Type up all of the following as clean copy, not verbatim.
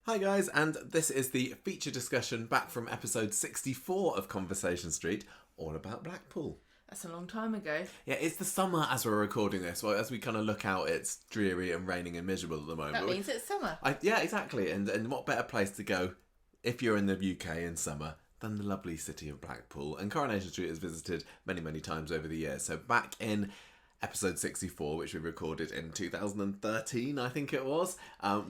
Hi guys, and this is the feature discussion back from episode 64 of Conversation Street, all about Blackpool. That's a long time ago. Yeah, it's the summer as we're recording this. Well, as we kind of look out, it's dreary and raining and miserable at the moment. That means it's summer. Yeah, exactly. And what better place to go if you're in the UK in summer than the lovely city of Blackpool. And Coronation Street is visited many, many times over the years. So back in episode 64, which we recorded in 2013, I think it was,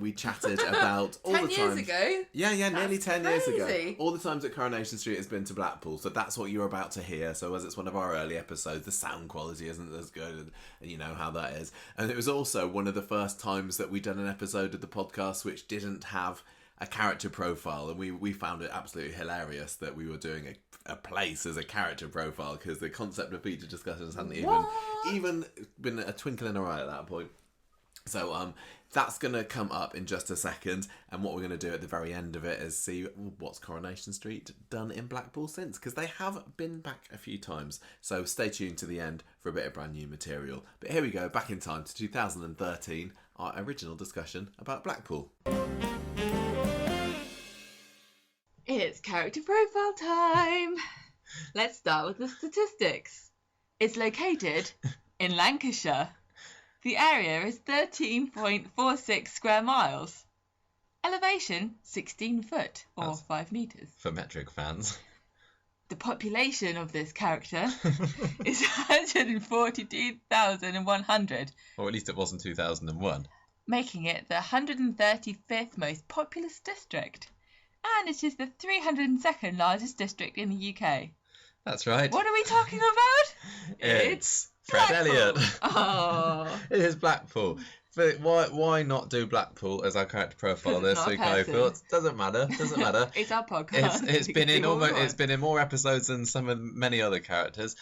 we chatted about all the times... 10 years ago? Yeah, nearly 10 years ago. Crazy. All the times that Coronation Street has been to Blackpool, so that's what you're about to hear. So as it's one of our early episodes, the sound quality isn't as good, and you know how that is. And it was also one of the first times that we'd done an episode of the podcast which didn't have a character profile, and we found it absolutely hilarious that we were doing a place as a character profile, because the concept of feature discussions hadn't even been a twinkle in an eye at that point. So that's going to come up in just a second, and what we're going to do at the very end of it is see what's Coronation Street done in Blackpool since, because they have been back a few times. So stay tuned to the end for a bit of brand new material. But here we go, back in time to 2013, our original discussion about Blackpool. It's character profile time. Let's start with the statistics. It's located in Lancashire. The area is 13.46 square miles. Elevation, 16 foot or That's 5 metres. For metric fans. The population of this character is 142,100. Or at least it was in 2001. Making it the 135th most populous district. And it is the 302nd largest district in the UK. That's right. What are we talking about? It's Fred Elliott. Oh. It is Blackpool. But why not do Blackpool as our character profile this Not a week? I person. thought doesn't matter. It's Our podcast. It's We been can in do what we almost. It's want. been in more episodes than many other characters.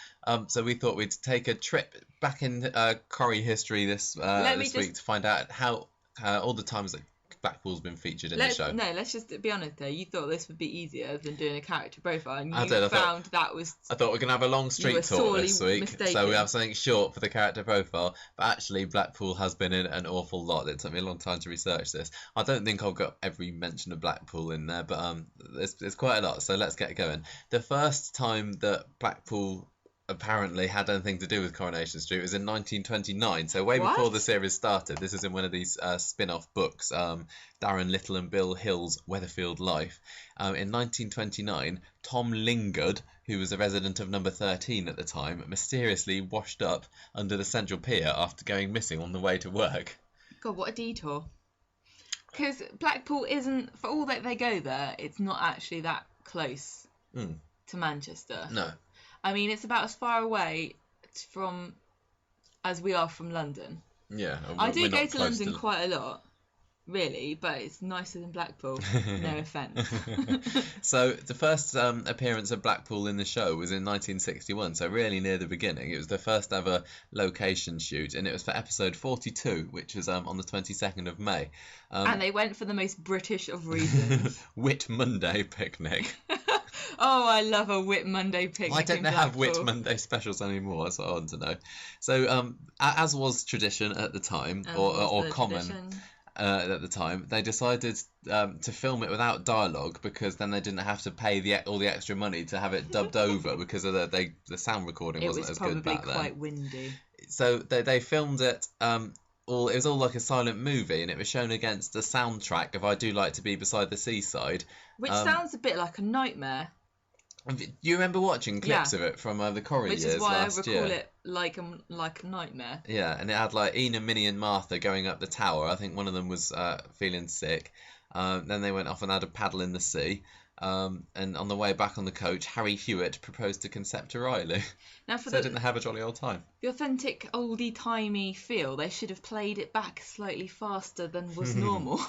So we thought we'd take a trip back in Corrie history this week to find out how all the times that Blackpool's been featured in the show. No, let's just be honest though. You thought this would be easier than doing a character profile, and you I thought that was... I thought we were going to have a long were street talk sorely this week, mistaken. so we have something short for the character profile. But actually, Blackpool has been in an awful lot. It took me a long time to research this. I don't think I've got every mention of Blackpool in there, but there's quite a lot. So let's get going. The first time that Blackpool apparently had anything to do with Coronation Street was in 1929, so way before the series started. This is in one of these spin-off books, Darren Little and Bill Hill's Weatherfield Life. In 1929, Tom Lingard, who was a resident of number 13 at the time, mysteriously washed up under the Central Pier after going missing on the way to work. God, what a detour. Because Blackpool isn't, for all that they go there, it's not actually that close to Manchester. No. I mean, it's about as far away from as we are from London. Yeah. I do go to London quite a lot, really, but it's nicer than Blackpool. No offence. So the first appearance of Blackpool in the show was in 1961, so really near the beginning. It was the first ever location shoot, and it was for episode 42, which was on the 22nd of May. And they went for the most British of reasons. Whit Monday picnic. Oh, I love a Whit Monday picnic. Why don't they have Whit Monday specials anymore? That's what I want to know. So, as was tradition at the time, or common at the time, they decided to film it without dialogue, because then they didn't have to pay all the extra money to have it dubbed over, because of the sound recording wasn't as good back then. It was probably quite windy. So they filmed it. It was all like a silent movie, and it was shown against the soundtrack of "I Do Like to Be Beside the Seaside," which sounds a bit like a nightmare. Do you remember watching clips of it from the Corrie years last year? Which is why I recall it like a nightmare. Yeah, and it had like Ina, Minnie and Martha going up the tower. I think one of them was feeling sick. Then they went off and had a paddle in the sea. And on the way back on the coach, Harry Hewitt proposed to Concepta Riley. Now, so they didn't have a jolly old time. The authentic oldie-timey feel, they should have played it back slightly faster than was normal.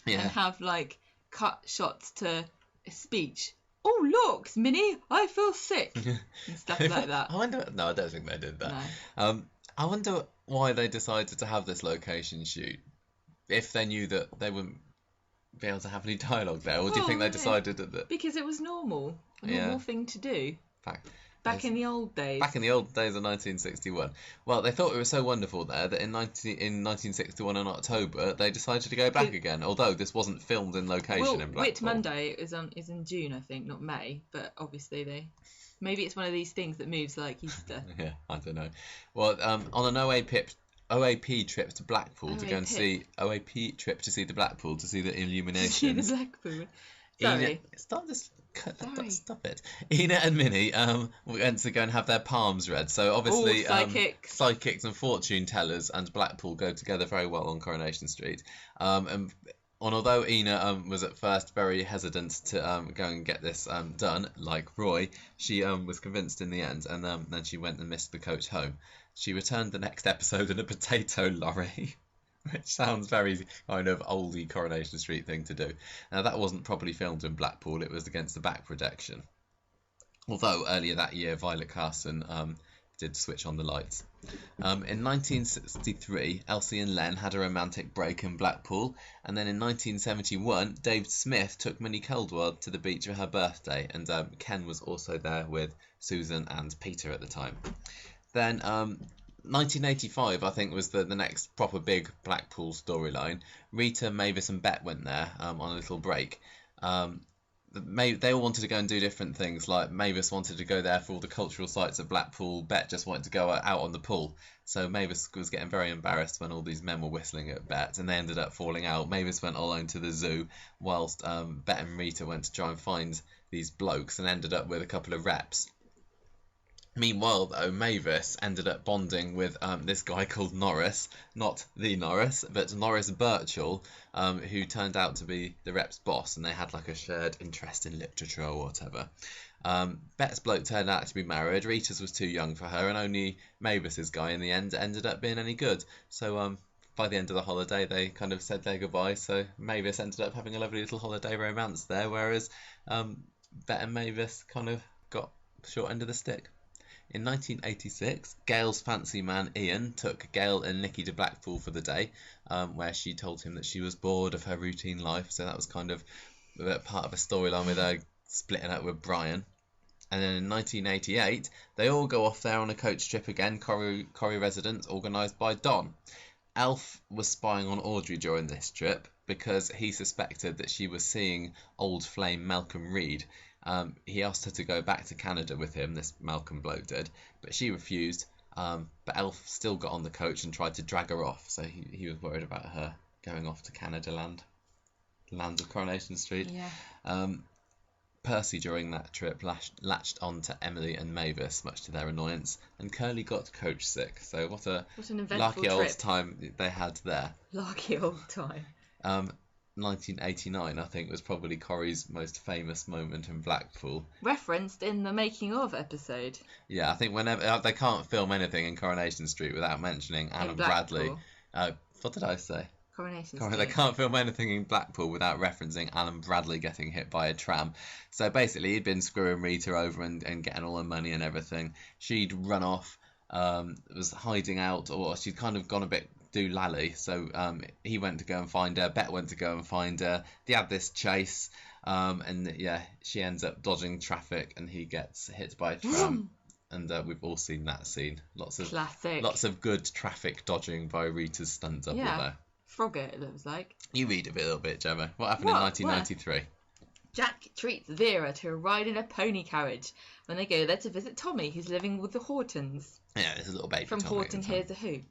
Yeah. And have like cut shots to a speech. Oh, look, Minnie, I feel sick. And stuff like that. No, I don't think they did that. No. I wonder why they decided to have this location shoot if they knew that they wouldn't be able to have any dialogue there, or do you think they decided that... Because it was normal. A normal thing to do. Back in the old days. Back in the old days of 1961. Well, they thought it was so wonderful there that in 1961 in October they decided to go back again. Although this wasn't filmed in location in Blackpool. Whitmonday is in June, I think, not May. But obviously maybe it's one of these things that moves like Easter. Yeah, I don't know. Well, on an OAP trip to Blackpool to go and see to see the Blackpool to see the illuminations. See the Blackpool. Sorry. Stop it. Ina and Minnie went to go and have their palms read. So obviously psychics and fortune tellers and Blackpool go together very well on Coronation Street. And although Ina was at first very hesitant to go and get this done, like Roy, she was convinced in the end, and then she went and missed the coach home. She returned the next episode in a potato lorry, which sounds very kind of oldie Coronation Street thing to do. Now, that wasn't properly filmed in Blackpool. It was against the back projection. Although, earlier that year, Violet Carson did switch on the lights. In 1963, Elsie and Len had a romantic break in Blackpool. And then in 1971, Dave Smith took Minnie Caldwell to the beach for her birthday. And Ken was also there with Susan and Peter at the time. Then 1985, I think, was the next proper big Blackpool storyline. Rita, Mavis and Bet went there on a little break. They all wanted to go and do different things. Like Mavis wanted to go there for all the cultural sites of Blackpool. Bet just wanted to go out on the pool. So Mavis was getting very embarrassed when all these men were whistling at Bet, and they ended up falling out. Mavis went alone to the zoo, whilst Bet and Rita went to try and find these blokes and ended up with a couple of reps. Meanwhile, though, Mavis ended up bonding with this guy called Norris, not the Norris, but Norris Birchall, who turned out to be the rep's boss, and they had like a shared interest in literature or whatever. Bet's bloke turned out to be married, Rita's was too young for her, and only Mavis's guy in the end ended up being any good. So by the end of the holiday, they kind of said their goodbye, so Mavis ended up having a lovely little holiday romance there, whereas Bet and Mavis kind of got short end of the stick. In 1986, Gail's fancy man Ian took Gail and Nikki to Blackpool for the day, where she told him that she was bored of her routine life, so that was kind of part of a storyline with her splitting up with Brian. And then in 1988, they all go off there on a coach trip again, Corrie residence, organised by Don. Alf was spying on Audrey during this trip because he suspected that she was seeing old flame Malcolm Reed. He asked her to go back to Canada with him, this Malcolm bloke did, but she refused. But Elf still got on the coach and tried to drag her off, so he was worried about her going off to Canada land of Coronation Street. Yeah. Percy, during that trip, latched on to Emily and Mavis, much to their annoyance, and Curly got coach sick. So what an eventful larky old trip. time they had there. Larky old time. 1989, I think, was probably Corrie's most famous moment in Blackpool. Referenced in the making of episode. Yeah, I think whenever they can't film anything in Coronation Street without mentioning Alan Bradley. What did I say? Coronation Street. They can't film anything in Blackpool without referencing Alan Bradley getting hit by a tram. So basically, he'd been screwing Rita over and getting all her money and everything. She'd run off, was hiding out, or she'd kind of gone a bit doolally. So he went to go and find her. Bet went to go and find her. They had this chase, and yeah, she ends up dodging traffic, and he gets hit by a tram. And we've all seen that scene. Classic. Lots of good traffic dodging by Rita's stunt double there. Frogger, it looks like. You read a little bit, Gemma. What happened in 1993? Jack treats Vera to a ride in a pony carriage when they go there to visit Tommy, who's living with the Hortons. Yeah, there's a little baby from Tommy Horton Hears a Who.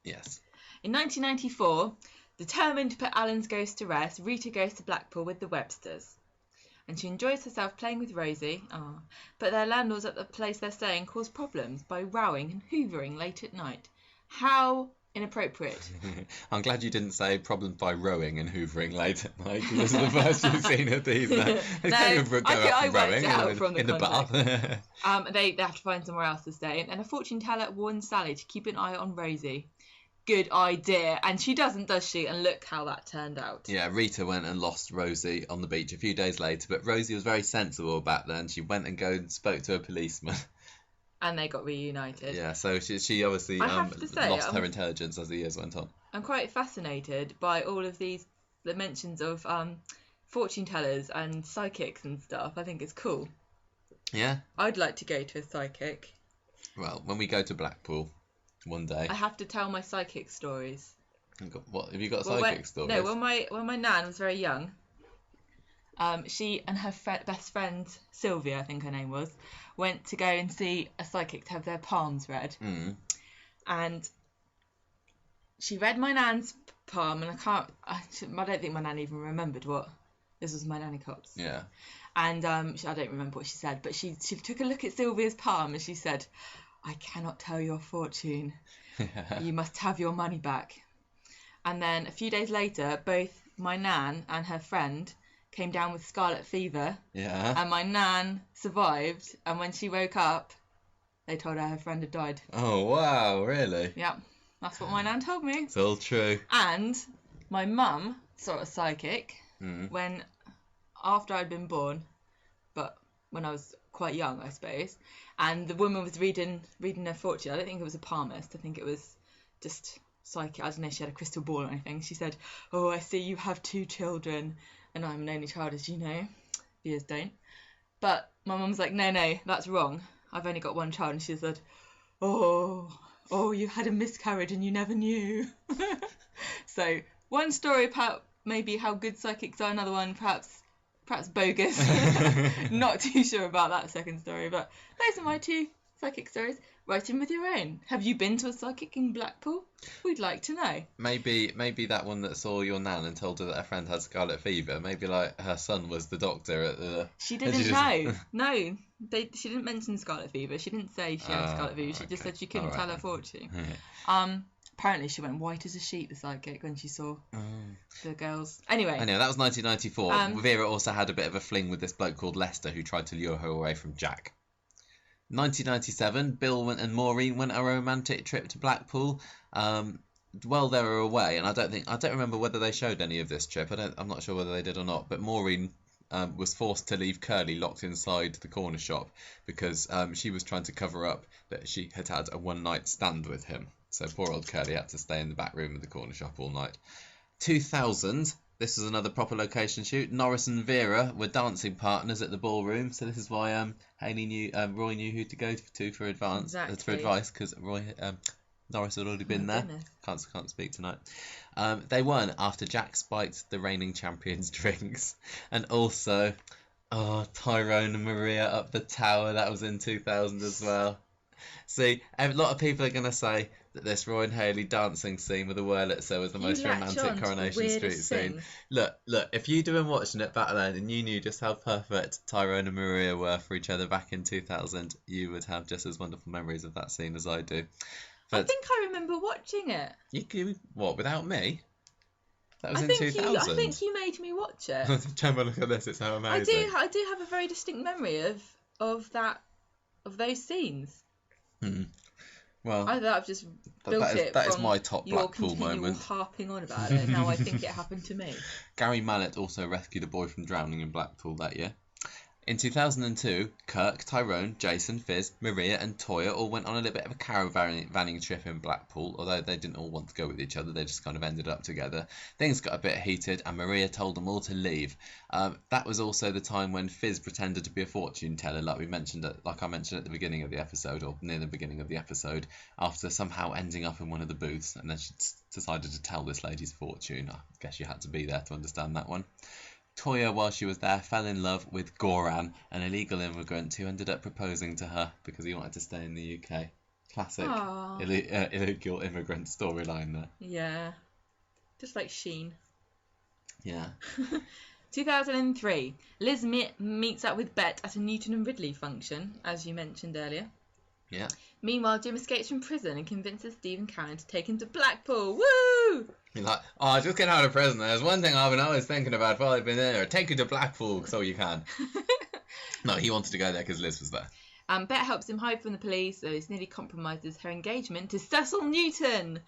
Yes. In 1994, determined to put Alan's ghost to rest, Rita goes to Blackpool with the Websters. And she enjoys herself playing with Rosie. But their landlords at the place they're staying cause problems by rowing and hoovering late at night. How inappropriate. I'm glad you didn't say problems by rowing and hoovering late at night. This is the first you've seen of these. I worked it out from the in the bath. They have to find somewhere else to stay. And a fortune teller warns Sally to keep an eye on Rosie. Good idea. And she doesn't, does she? And look how that turned out. Yeah, Rita went and lost Rosie on the beach a few days later, but Rosie was very sensible back then. She went and spoke to a policeman. And they got reunited. Yeah, so she obviously lost her intelligence as the years went on. I'm quite fascinated by all of the mentions of fortune tellers and psychics and stuff. I think it's cool. Yeah. I'd like to go to a psychic. Well, when we go to Blackpool one day. I have to tell my psychic stories. What have you got? Well, Psychic stories? No, when my nan was very young, she and her best friend Sylvia, I think her name was, went to go and see a psychic to have their palms read. And she read my nan's palm, and I don't think my nan even remembered what. This was my nanny cops. Yeah. And I don't remember what she said, but she took a look at Sylvia's palm and she said, "I cannot tell your fortune. You must have your money back." And then a few days later, both my nan and her friend came down with scarlet fever. Yeah. And my nan survived. And when she woke up, they told her friend had died. Oh, wow, really? Yep. That's what my nan told me. It's all true. And my mum saw a psychic after I'd been born, but when I was quite young, I suppose. And the woman was reading her fortune. I don't think it was a palmist. I think it was just psychic. I don't know if she had a crystal ball or anything. She said, "Oh, I see you have 2 children, and I'm an only child, as you know. Viewers don't." But my mum was like, no, that's wrong. I've only got 1 child. And she said, oh, you had a miscarriage and you never knew. So one story about maybe how good psychics are, another one perhaps bogus. Not too sure about that second story, but those are my 2 psychic stories. Write in with your own. Have you been to a psychic in Blackpool? We'd like to know. Maybe that one that saw your nan and told her that her friend had scarlet fever. Maybe like her son was the doctor at the. She didn't know. No, she didn't mention scarlet fever. She didn't say she had scarlet fever. She just said she couldn't tell her fortune. Apparently she went white as a sheet, the psychic, when she saw the girls. Anyway, that was 1994. Vera also had a bit of a fling with this bloke called Lester who tried to lure her away from Jack. 1997, Bill and Maureen went on a romantic trip to Blackpool. While they were away, and I don't remember whether they showed any of this trip. I'm not sure whether they did or not. But Maureen was forced to leave Curly locked inside the corner shop because she was trying to cover up that she had had a one-night stand with him. So poor old Curly had to stay in the back room of the corner shop all night. 2000. This was another proper location shoot. Norris and Vera were dancing partners at the ballroom, so this is why Roy knew who to go to for advice because Norris had already been there. Can't speak tonight. They won after Jack spiked the reigning champions' drinks, and also Tyrone and Maria up the tower. That was in 2000 as well. See, a lot of people are going to say that this Roy and Hayley dancing scene with the Wurlitzer was the most romantic Coronation Street scene. Look, if you'd have been watching it back then and you knew just how perfect Tyrone and Maria were for each other back in 2000, you would have just as wonderful memories of that scene as I do. But I think I remember watching it. What, without me? That was in 2000. I think you made me watch it. Have a look at this, it's so amazing. I do have a very distinct memory of those scenes. Well, I've just built it. That is my top Blackpool moment. Harping on about it. Now I think it happened to me. Gary Mallett also rescued a boy from drowning in Blackpool that year. In 2002, Kirk, Tyrone, Jason, Fizz, Maria and Toya all went on a little bit of a caravanning trip in Blackpool, although they didn't all want to go with each other, they just kind of ended up together. Things got a bit heated and Maria told them all to leave. That was also the time when Fizz pretended to be a fortune teller, like I mentioned at the beginning of the episode, or near the beginning of the episode, after somehow ending up in one of the booths, and then she decided to tell this lady's fortune. I guess you had to be there to understand that one. Toya, while she was there, fell in love with Goran, an illegal immigrant who ended up proposing to her because he wanted to stay in the UK. Classic illegal immigrant storyline there. Yeah. Just like Sheen. Yeah. 2003. Liz meets up with Bet at a Newton and Ridley function, as you mentioned earlier. Yeah. Meanwhile, Jim escapes from prison and convinces Steve and Karen to take him to Blackpool. Woo! He's like, just get out of prison. There's one thing I've been always thinking about while I've been there. Take you to Blackpool so you can. No, he wanted to go there because Liz was there. Bet helps him hide from the police, so this nearly compromises her engagement to Cecil Newton.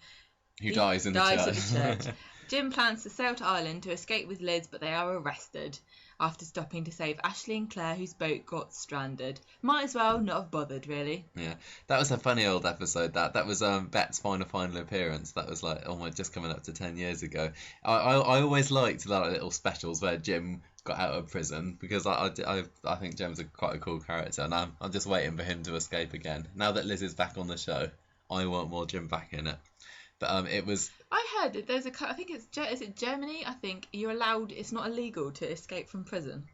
Who dies in the church. Jim plans to sail to Ireland to escape with Liz, but they are arrested after stopping to save Ashley and Claire, whose boat got stranded. Might as well not have bothered, really. Yeah, that was a funny old episode. That was Bet's final appearance. That was like almost just coming up to 10 years ago. I always liked like little specials where Jim got out of prison, because I think Jim's quite a cool character, and I'm just waiting for him to escape again. Now that Liz is back on the show, I want more Jim back in it. But it was. I heard that there's I think is it Germany? I think you're allowed. It's not illegal to escape from prison.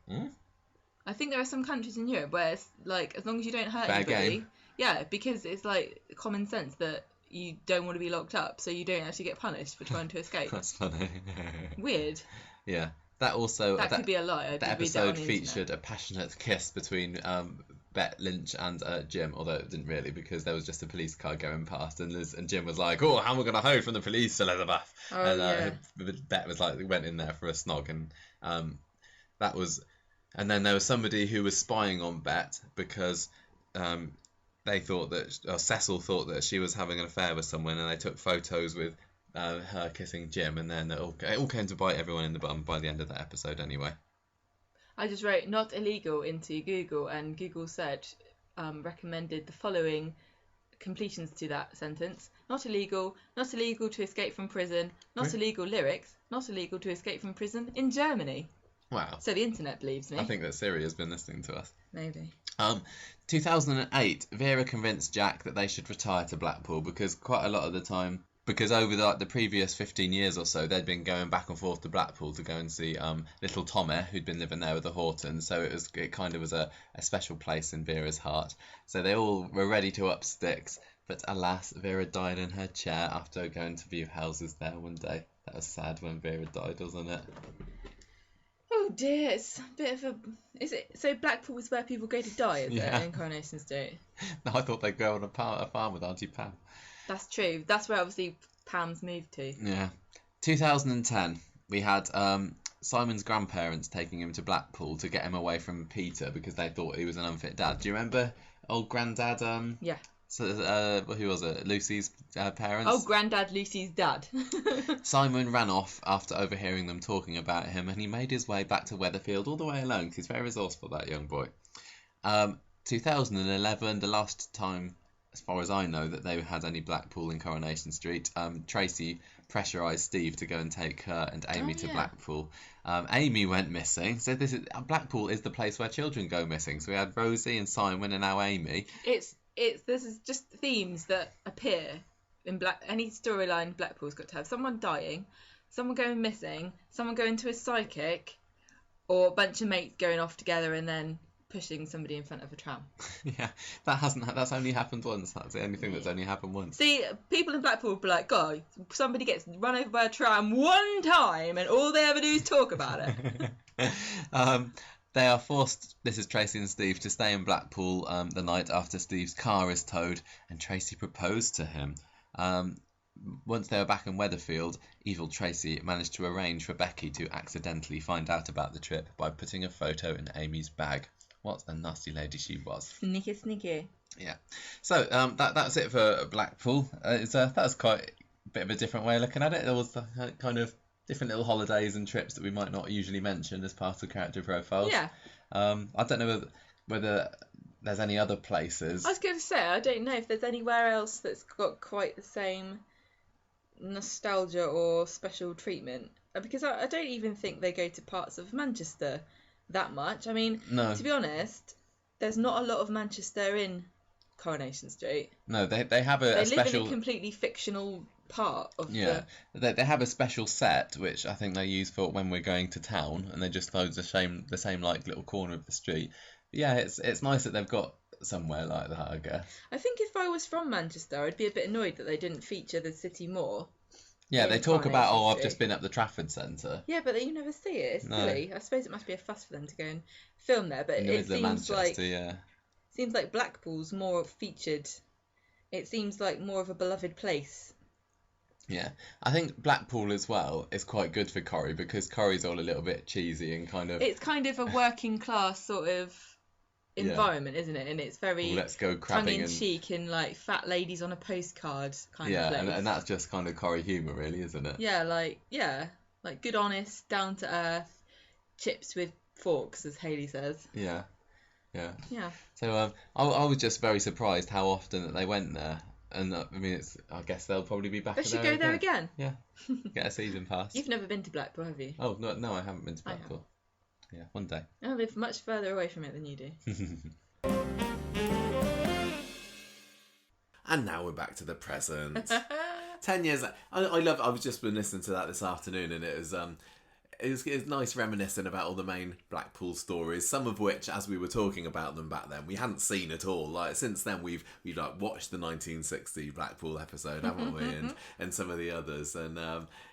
I think there are some countries in Europe where it's like, as long as you don't hurt anybody. Game. Yeah, because it's like common sense that you don't want to be locked up, so you don't actually get punished for trying to escape. That's funny. Weird. Yeah. That also. That could be a lie. The episode featured a passionate kiss between Bet Lynch and Jim, although it didn't really, because there was just a police car going past, and Liz and Jim was like, "Oh, how am I going to hide from the police, Elizabeth?" Bet was like, went in there for a snog, and that was. And then there was somebody who was spying on Bet because they thought that, or Cecil thought that she was having an affair with someone, and they took photos with her kissing Jim, and then it all came to bite everyone in the bum by the end of that episode anyway. I just wrote "not illegal" into Google, and Google said recommended the following completions to that sentence: not illegal to escape from prison, not illegal lyrics, not illegal to escape from prison in Germany. Wow. So the internet believes me. I think that Siri has been listening to us. Maybe. 2008, Vera convinced Jack that they should retire to Blackpool, because quite a lot of the time, because over the previous 15 years or so, they'd been going back and forth to Blackpool to go and see little Tommy, who'd been living there with the Hortons. So it kind of was a special place in Vera's heart. So they all were ready to up sticks. But alas, Vera died in her chair after going to view houses there one day. That was sad when Vera died, wasn't it? Oh dear, it's a bit of a... Is it... So Blackpool is where people go to die, is it, in Coronation Street? No, I thought they'd go on a farm with Auntie Pam. That's true. That's where obviously Pam's moved to. Yeah. 2010, we had Simon's grandparents taking him to Blackpool to get him away from Peter because they thought he was an unfit dad. Do you remember old Grandad? Yeah. So, who was it? Lucy's parents? Oh, Grandad Lucy's dad. Simon ran off after overhearing them talking about him, and he made his way back to Weatherfield all the way alone, because he's very resourceful, that young boy. 2011, the last time, as far as I know, that they had any Blackpool in Coronation Street, Tracy pressurised Steve to go and take her and Amy to Blackpool. Amy went missing, so Blackpool is the place where children go missing. So we had Rosie and Simon and now Amy. This is just themes that appear in any storyline. Blackpool's got to have someone dying, someone going missing, someone going to a psychic, or a bunch of mates going off together and then pushing somebody in front of a tram. Yeah, that's only happened once. That's the only thing that's only happened once. See, people in Blackpool will be like, God, somebody gets run over by a tram one time and all they ever do is talk about it. They are forced, this is Tracy and Steve, to stay in Blackpool the night after Steve's car is towed, and Tracy proposed to him. Once they were back in Weatherfield, evil Tracy managed to arrange for Becky to accidentally find out about the trip by putting a photo in Amy's bag. What a nasty lady she was. Sneaky, sneaky. Yeah. So that's it for Blackpool. That's quite a bit of a different way of looking at it. There was kind of different little holidays and trips that we might not usually mention as part of character profiles. Yeah. I don't know whether there's any other places. I was going to say, I don't know if there's anywhere else that's got quite the same nostalgia or special treatment. Because I don't even think they go to parts of Manchester that much. I mean, no. To be honest, there's not a lot of Manchester in Coronation Street. No, they have a they special... live in a completely fictional part of they have a special set which I think they use for when we're going to town, and they just close the same like little corner of the street. But yeah, it's nice that they've got somewhere like that, I guess. I think if I was from Manchester, I'd be a bit annoyed that they didn't feature the city more. Yeah, they talk about, I've just been at the Trafford Centre. Yeah, but you never see it. It's silly. I suppose it must be a fuss for them to go and film there, but it seems like Blackpool's more featured. It seems like more of a beloved place. Yeah, I think Blackpool as well is quite good for Corrie, because Corrie's all a little bit cheesy and kind of... It's kind of a working class sort of environment, isn't it? And it's very let's go crabbing tongue-in-cheek and like fat ladies on a postcard kind of place. Yeah, and that's just kind of Corrie humour, really, isn't it? Yeah, like good, honest, down to earth, chips with forks, as Hayley says. Yeah. So I was just very surprised how often that they went there. And I mean, I guess they'll probably be back there. They should go there again. Yeah, get a season pass. You've never been to Blackpool, have you? Oh, no, I haven't been to Blackpool. Yeah, one day. I live much further away from it than you do. And now we're back to the present. 10 years. I love. I was just been listening to that this afternoon, and it was nice reminiscing about all the main Blackpool stories. Some of which, as we were talking about them back then, we hadn't seen at all. Like since then, we've like watched the 1960 Blackpool episode, haven't we? And some of the others. And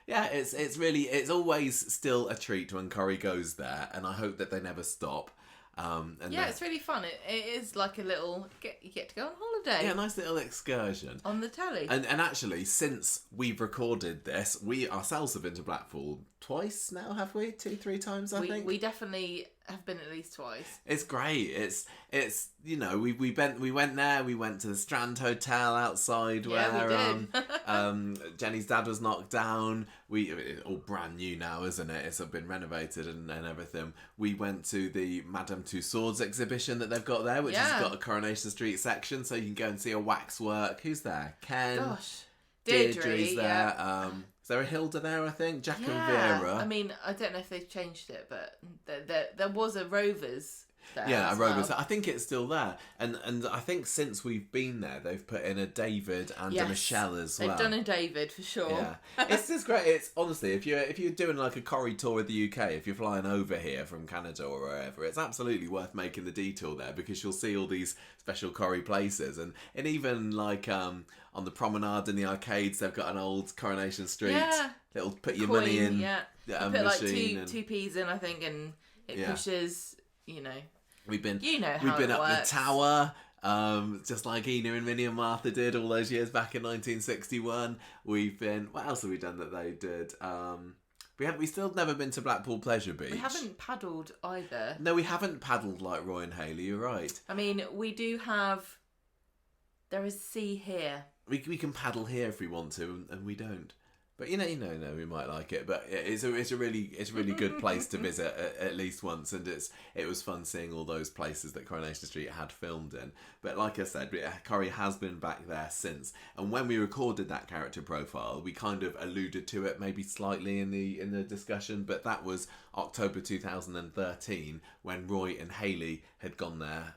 yeah, it's always still a treat when Corrie goes there, and I hope that they never stop. It's really fun. It is like a little you get to go on holiday. Yeah, a nice little excursion on the telly. And actually, since we've recorded this, we ourselves have been to Blackpool twice now, have we? 2-3 times, I think. We definitely have been at least twice. It's great. It's we went there. We went to the Strand Hotel outside where Jenny's dad was knocked down. It's all brand new now, isn't it? It's been renovated and everything. We went to the Madame Tussauds exhibition that they've got there, which has got a Coronation Street section, so you can go and see a waxwork. Who's there? Ken. Gosh. Deirdre's there. Yeah. Is there a Hilda there, I think? Jack and Vera. I mean, I don't know if they've changed it, but there was a Rovers there. Yeah, a Rovers. I think it's still there. And I think since we've been there, they've put in a David and a Michelle as well. They've done a David, for sure. Yeah. It's just great. It's honestly, if you're doing like a Corrie tour of the UK, if you're flying over here from Canada or wherever, it's absolutely worth making the detour there because you'll see all these special Corrie places. And even like... on the promenade in the arcades, they've got an old Coronation Street little put your money in. Yeah, you put like two p's in, I think, and it pushes. We've been how up the tower, just like Ina and Minnie and Martha did all those years back in 1961. We've been. What else have we done that they did? We still never been to Blackpool Pleasure Beach. We haven't paddled either. No, we haven't paddled like Roy and Hayley. You're right. I mean, we do have. There is sea here. We can paddle here if we want to, and we don't. But we might like it. But it's a really good place to visit at least once, and it was fun seeing all those places that Coronation Street had filmed in. But like I said, Corrie has been back there since. And when we recorded that character profile, we kind of alluded to it maybe slightly in the discussion. But that was October 2013 when Roy and Hayley had gone there.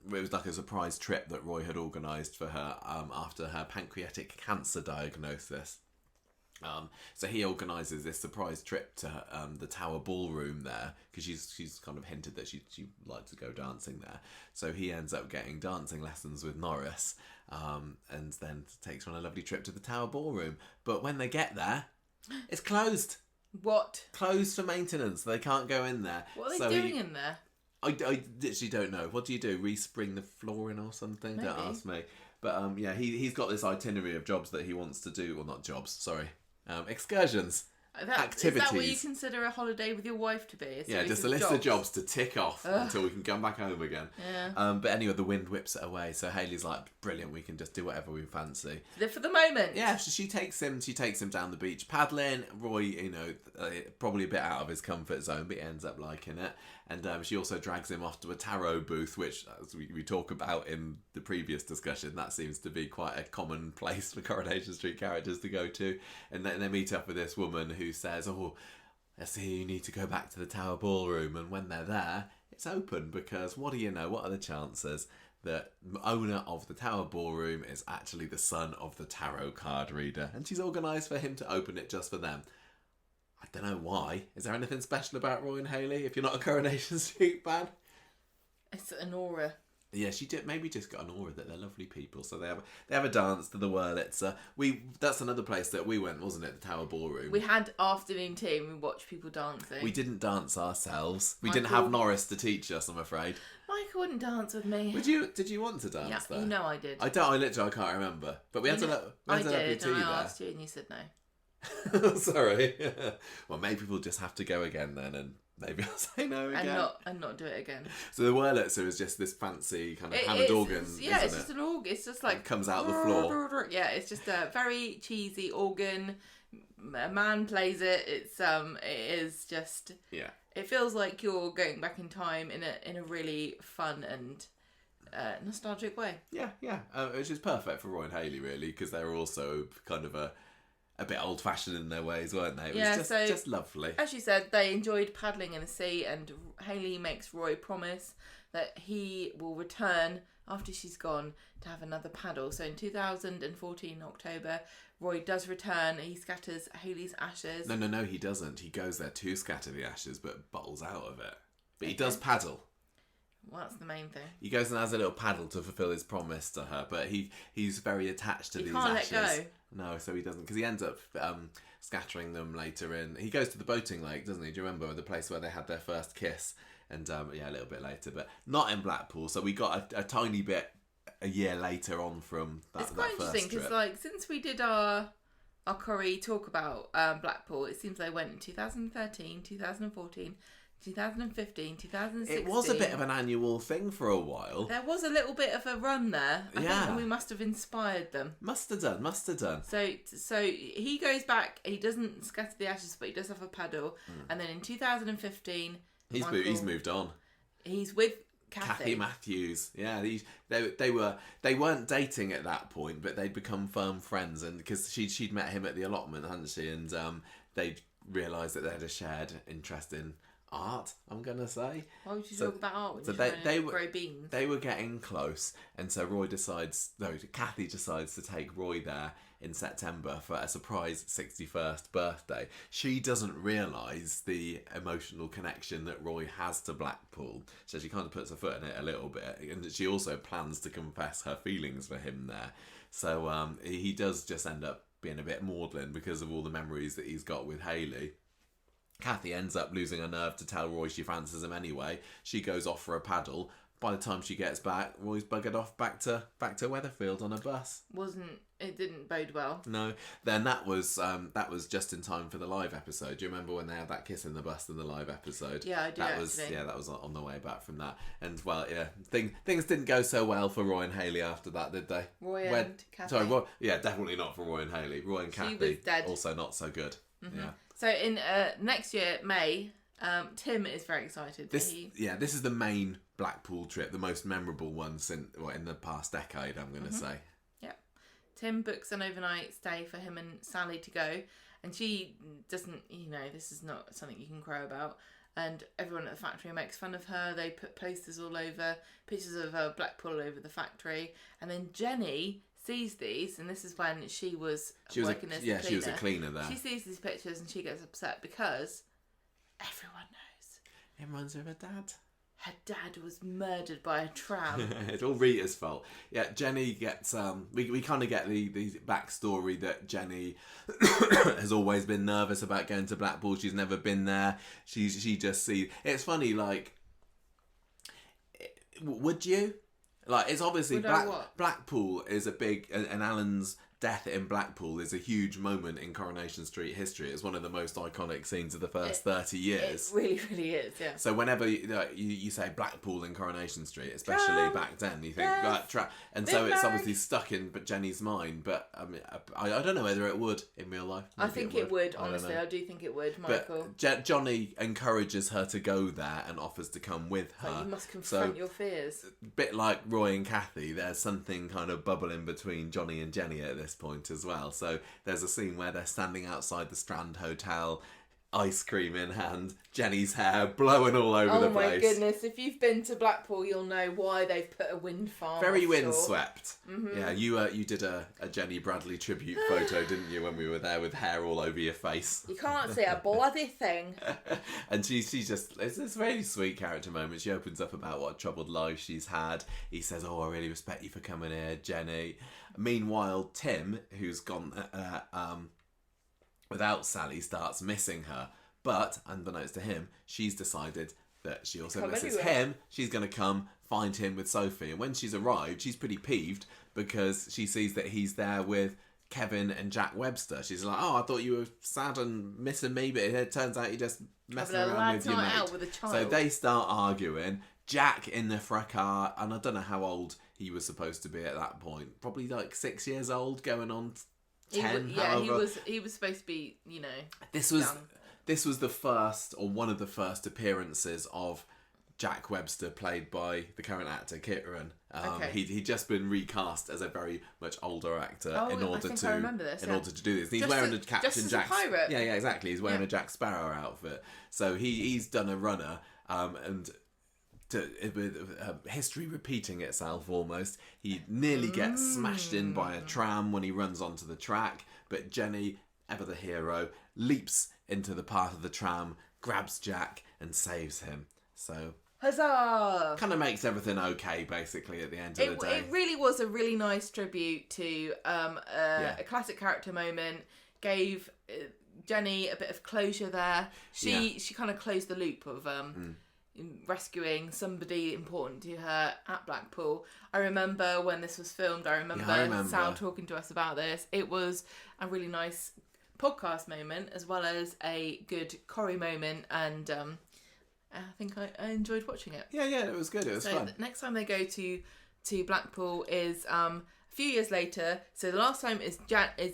It was like a surprise trip that Roy had organised for her after her pancreatic cancer diagnosis. So he organises this surprise trip to the Tower Ballroom there because she's kind of hinted that she liked to go dancing there. So he ends up getting dancing lessons with Norris, and then takes her on a lovely trip to the Tower Ballroom. But when they get there, it's closed. What? Closed for maintenance. They can't go in there. What are they doing in there? I literally don't know. What do you do? Respring the flooring or something? Maybe. Don't ask me. But he's got this itinerary of jobs that he wants to do. Well, not jobs, sorry. Excursions. Activities. Is that what you consider a holiday with your wife to be? Just a list of jobs to tick off until we can come back home again. Yeah. But anyway, the wind whips it away. So Hayley's like, brilliant, we can just do whatever we fancy. Live for the moment. Yeah, so she takes him down the beach paddling. Roy, probably a bit out of his comfort zone, but he ends up liking it. And she also drags him off to a tarot booth, which, as we talk about in the previous discussion, that seems to be quite a common place for Coronation Street characters to go to. And then they meet up with this woman who says, I see you need to go back to the Tower Ballroom. And when they're there, it's open because what do you know? What are the chances that the owner of the Tower Ballroom is actually the son of the tarot card reader? And she's organised for him to open it just for them. I don't know why. Is there anything special about Roy and Hayley if you're not a Coronation Street fan? It's an aura. Yeah, she did maybe just got an aura that they're lovely people. So they have a dance to the Wurlitzer. That's another place that we went, wasn't it? The Tower Ballroom. We had afternoon tea and we watched people dancing. We didn't dance ourselves. We didn't have Norris to teach us, I'm afraid. Michael wouldn't dance with me. Did you want to dance there? You know I did. I can't remember. But we had to let I did, and I asked you and you said no. Sorry. Well, maybe we'll just have to go again then, and maybe I'll say no again. And not do it again. So the Wurlitzer is just this fancy kind of hammered organ. It's just an organ. It's just like it comes out the floor. Yeah, it's just a very cheesy organ. A man plays it. It is just. Yeah. It feels like you're going back in time in a really fun and nostalgic way. Yeah, which is perfect for Roy and Hayley really, because they're also kind of a a bit old-fashioned in their ways, weren't they? It Yeah, was so- just lovely. As you said, they enjoyed paddling in the sea, and Hayley makes Roy promise that he will return after she's gone to have another paddle. So in 2014, October, Roy does return. He scatters Hayley's ashes. No, he doesn't. He goes there to scatter the ashes, but bottles out of it. But he does paddle. Well, that's the main thing. He goes and has a little paddle to fulfill his promise to her, but he's very attached to He these can't ashes. let go. No, so he doesn't, because he ends up scattering them later in. He goes to the boating lake, doesn't he? Do you remember the place where they had their first kiss? And a little bit later, but not in Blackpool. So we got a tiny bit a year later on from that. It's quite that first interesting because, trip. like, since we did our Corrie talk about Blackpool, it seems they went in 2013, 2014, 2015, 2016. It was a bit of an annual thing for a while. There was a little bit of a run there. I think we must have inspired them. Must have done. So he goes back. He doesn't scatter the ashes, but he does have a paddle. And then in 2015, He's moved on. He's with Kathy Matthews. Yeah, they weren't dating at that point, but they'd become firm friends, and because she'd met him at the allotment, hadn't she? And they'd realised that they had a shared interest in art. I'm gonna say. Why would you talk about art when So you're trying to were grow beans? They were getting close, and so Kathy decides to take Roy there in September for a surprise 61st birthday. She doesn't realise the emotional connection that Roy has to Blackpool, so she kind of puts her foot in it a little bit, and she also plans to confess her feelings for him there. So he does just end up being a bit maudlin because of all the memories that he's got with Hayley. Kathy ends up losing her nerve to tell Roy she fancies him anyway. She goes off for a paddle. By the time she gets back, Roy's buggered off back to Weatherfield on a bus. It didn't bode well. No. Then that was just in time for the live episode. Do you remember when they had that kiss in the bus in the live episode? Yeah, I do. That was on the way back from that. And well, yeah, things didn't go so well for Roy and Hayley after that, did they? And Kathy. Sorry, definitely not for Roy and Hayley. Roy and Kathy was dead. also not so good. Mm-hmm. Yeah. So in next year, May, Tim is very excited. This is the main Blackpool trip, the most memorable one in the past decade, I'm going to say. Yeah. Tim books an overnight stay for him and Sally to go, and she doesn't, this is not something you can crow about. And everyone at the factory makes fun of her. They put posters all over, pictures of Blackpool all over the factory. And then Jenny sees these, and this is when she was working as a cleaner. She was a cleaner there. She sees these pictures and she gets upset because everyone knows. Everyone's with her dad. Her dad was murdered by a tram. It's all Rita's fault. Yeah, Jenny gets we kind of get the backstory that Jenny has always been nervous about going to Blackpool. She's never been there. She just sees. It's funny, like, would you? Like, it's obviously Blackpool is a big, and Alan's death in Blackpool is a huge moment in Coronation Street history. It's one of the most iconic scenes of the first 30 years. It really, really is, yeah. So whenever you say Blackpool in Coronation Street, especially back then, you think, and so it's obviously stuck in Jenny's mind, but I mean, I don't know whether it would in real life. I think it would, honestly. I do think it would, Michael. But Johnny encourages her to go there and offers to come with her. But you must confront your fears. A bit like Roy and Kathy, there's something kind of bubbling between Johnny and Jenny at this point as well. So there's a scene where they're standing outside the Strand Hotel, ice cream in hand, Jenny's hair blowing all over the place. Oh my goodness, if you've been to Blackpool, you'll know why they've put a wind farm very offshore. windswept. Mm-hmm. Yeah, you did a Jenny Bradley tribute photo, didn't you, when we were there with hair all over your face? You can't see a bloody thing. And she just, it's this really sweet character moment. She opens up about what a troubled life she's had. He says, "Oh, I really respect you for coming here, Jenny." Meanwhile, Tim, who's gone without Sally, starts missing her. But, unbeknownst to him, she's decided that she also misses him. She's going to come find him with Sophie. And when she's arrived, she's pretty peeved because she sees that he's there with Kevin and Jack Webster. She's like, "Oh, I thought you were sad and missing me, but it turns out you're just messing around with your mate." Out with a child. So they start arguing. Jack in the fracas, and I don't know how old he was supposed to be at that point. Probably like 6 years old, going on 10. He was supposed to be, This was the first, or one of the first appearances of Jack Webster, played by the current actor Kieran. Okay. He'd just been recast as a very much older actor Oh, in I order think to I remember this, in yeah. order to do this. And he's Just wearing as- a Captain just as a Jack. pirate. Yeah, exactly. He's wearing Yeah. a Jack Sparrow outfit. So he's done a runner, and with history repeating itself almost. He nearly gets smashed in by a tram when he runs onto the track, but Jenny, ever the hero, leaps into the path of the tram, grabs Jack and saves him. So Huzzah! kind of makes everything okay, basically, at the end of the day. It really was a really nice tribute to a classic character moment. Gave Jenny a bit of closure there. She kind of closed the loop of rescuing somebody important to her at Blackpool. I remember when this was filmed. I remember Sal talking to us about this. It was a really nice podcast moment as well as a good Corrie moment, and I think I enjoyed watching it. Yeah, it was good. It was fun. Next time they go to Blackpool is a few years later. So the last time is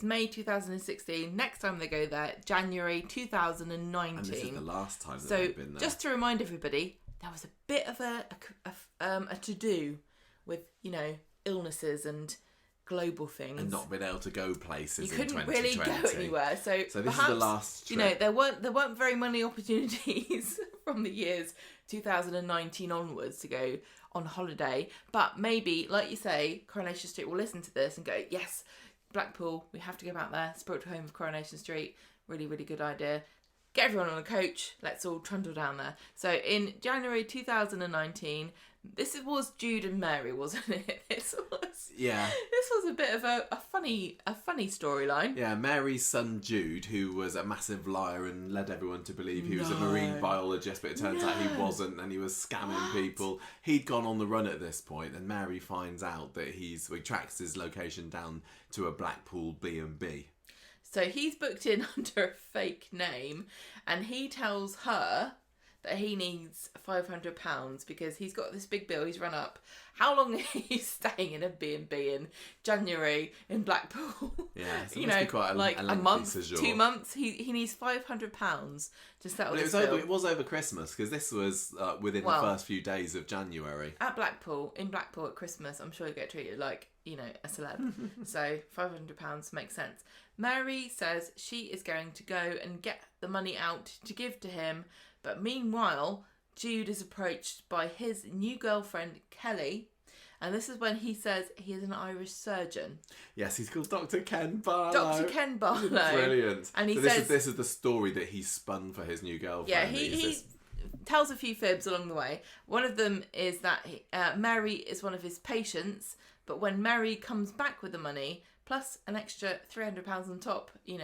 May 2016. Next time they go there, January 2019. And this is the last time that So they've been there. just to remind everybody, there was a bit of a to do with illnesses and global things. And not being able to go places You in couldn't 2020. really go anywhere. So this perhaps, is the last trip. there weren't very many opportunities from the years 2019 onwards to go on holiday. But maybe, like you say, Coronation Street will listen to this and go, yes, Blackpool, we have to go back there. Spiritual home of Coronation Street. Really, really good idea. Get everyone on a coach. Let's all trundle down there. So in January 2019, this was Jude and Mary, wasn't it? This was a bit of a funny storyline. Yeah, Mary's son Jude, who was a massive liar and led everyone to believe he was a marine biologist, but it turns out he wasn't, and he was scamming people. He'd gone on the run at this point, and Mary finds out that he tracks his location down to a Blackpool B&B. So he's booked in under a fake name, and he tells her that he needs £500 because he's got this big bill he's run up. How long are you staying in a B&B in January in Blackpool? Yeah, so it must be quite a month, séjour. 2 months. He needs £500 to settle this bill. It was over Christmas because this was within the first few days of January. In Blackpool at Christmas, I'm sure you get treated like, a celeb. So £500 makes sense. Mary says she is going to go and get the money out to give to him. But meanwhile, Jude is approached by his new girlfriend, Kelly. And this is when he says he is an Irish surgeon. Yes, he's called Dr. Ken Barlow. Dr. Ken Barlow. Brilliant. And he says... This is the story that he spun for his new girlfriend. Yeah, he tells a few fibs along the way. One of them is that Mary is one of his patients, but when Mary comes back with the money, plus an extra £300 on top, in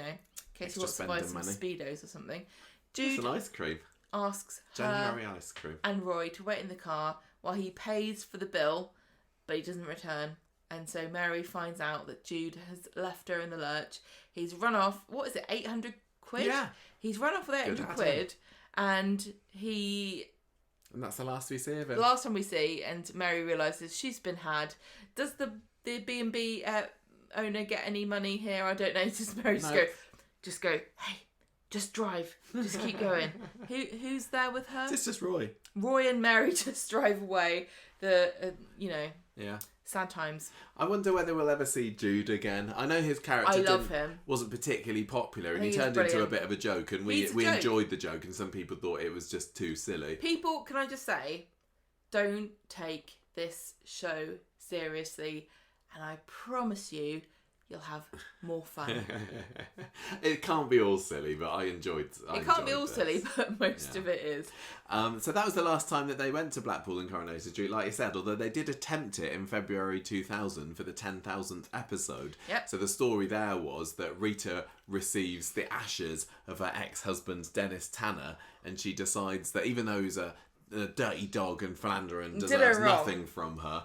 case he wants to buy some Speedos or something, Jude... It's an ice cream. Asks January ice cream and Roy to wait in the car while he pays for the bill, but he doesn't return. And so Mary finds out that Jude has left her in the lurch. He's run off, what is it, 800 quid? Yeah. He's run off with 800 quid, and that's the last we see of him. The last time we see, and Mary realises she's been had. Does the B&B owner get any money here? I don't know. Does Mary just go, hey, just drive. Just keep going. Who's there with her? It's just Roy. Roy and Mary just drive away. Yeah. Sad times. I wonder whether we'll ever see Jude again. I know his character wasn't particularly popular, and he turned into a bit of a joke, and we enjoyed the joke, and some people thought it was just too silly. People, can I just say, don't take this show seriously, and I promise you'll have more fun. It can't be all silly, but I enjoyed silly, but most of it is. So that was the last time that they went to Blackpool and Coronation Street, like you said, although they did attempt it in February 2000 for the 10,000th episode. Yep. So the story there was that Rita receives the ashes of her ex-husband Dennis Tanner, and she decides that even though he's a dirty dog and philanderer and deserves nothing from her,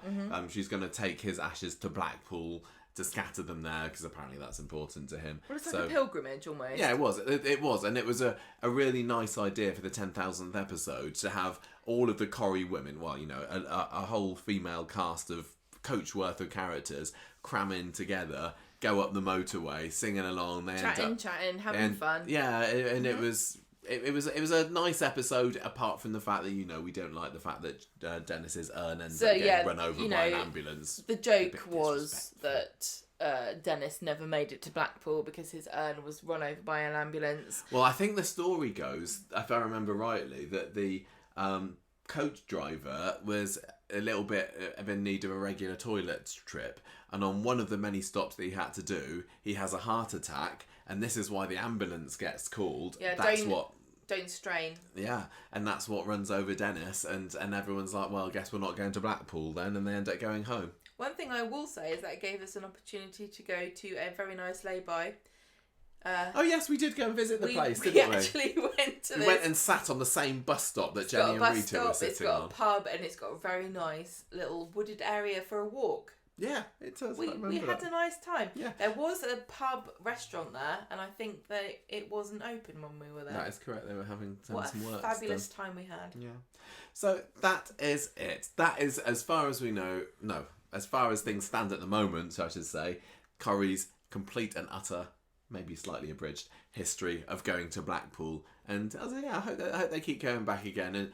she's going to take his ashes to Blackpool to scatter them there, because apparently that's important to him. Well, it's like a pilgrimage almost. Yeah, it was, and it was a really nice idea for the 10,000th episode to have all of the Corrie women, a whole female cast of coach worth of characters cram in together, go up the motorway, singing along, chatting, having fun. Yeah, and it was it was a nice episode, apart from the fact that we don't like the fact that Dennis's urn ends up getting run over by an ambulance. The joke was that Dennis never made it to Blackpool because his urn was run over by an ambulance. Well, I think the story goes, if I remember rightly, that the coach driver was a little bit in need of a regular toilet trip, and on one of the many stops that he had to do, he has a heart attack, and this is why the ambulance gets called. Yeah, don't strain. Yeah, and that's what runs over Dennis, and everyone's like, well, I guess we're not going to Blackpool then, and they end up going home. One thing I will say is that it gave us an opportunity to go to a very nice lay-by. Oh yes, we did go and visit the place, didn't we? We actually went to went and sat on the same bus stop that Jenny and Rita were sitting on. It's got a pub, and it's got a very nice little wooded area for a walk. Yeah, it does. We had a nice time. Yeah. There was a pub restaurant there, and I think that it wasn't open when we were there. That is correct. They were having some work. What a fabulous time we had. Yeah. So that is it. That is, as far as we know, as far as things stand at the moment, I should say, Corrie's complete and utter, maybe slightly abridged, history of going to Blackpool. And I hope they keep going back again. And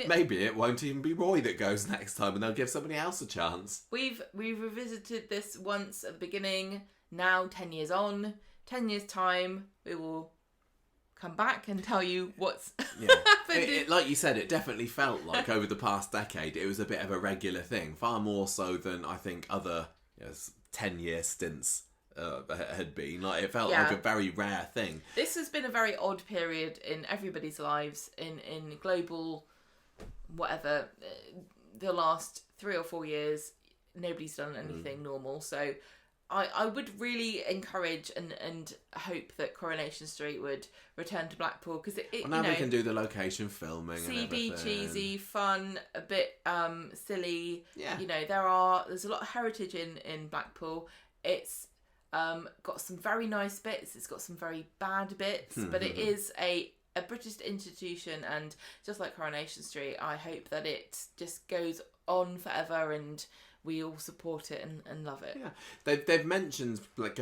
maybe it won't even be Roy that goes next time, and they'll give somebody else a chance. We've revisited this once at the beginning. Now 10 years on, 10 years time, we will come back and tell you what's happened. Like you said, it definitely felt like over the past decade it was a bit of a regular thing, far more so than I think other 10-year stints had been. Like, it felt like a very rare thing. This has been a very odd period in everybody's lives, in global whatever. The last 3 or 4 years, nobody's done anything normal. So I would really encourage and hope that Coronation Street would return to Blackpool, because we can do the location filming CD, and everything. cheesy, fun, a bit silly. Yeah. There's a lot of heritage in Blackpool. It's got some very nice bits. It's got some very bad bits, but it is a British institution, and just like Coronation Street, I hope that it just goes on forever and we all support it and love it. Yeah, they've mentioned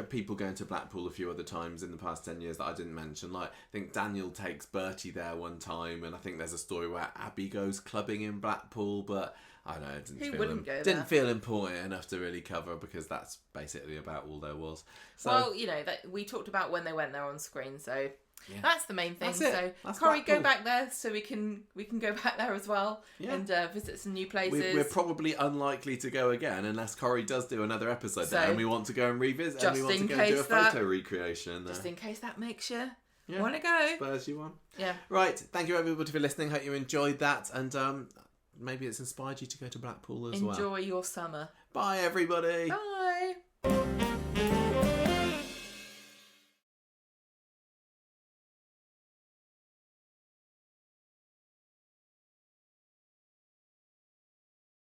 people going to Blackpool a few other times in the past 10 years that I didn't mention. Like, I think Daniel takes Bertie there one time, and I think there's a story where Abby goes clubbing in Blackpool, but I don't know, it didn't feel important enough to really cover, because that's basically about all there was. So, well, that we talked about when they went there on screen, so that's the main thing. That's Corrie, go back there so we can go back there as well and visit some new places. We're probably unlikely to go again unless Corrie does do another episode there, and we want to go and revisit, and we want to go and do a photo recreation there. Just in case that makes you want to go. Spurs you on. Yeah. Right. Thank you everybody for listening. Hope you enjoyed that, and maybe it's inspired you to go to Blackpool as well. Enjoy your summer. Bye everybody. Bye.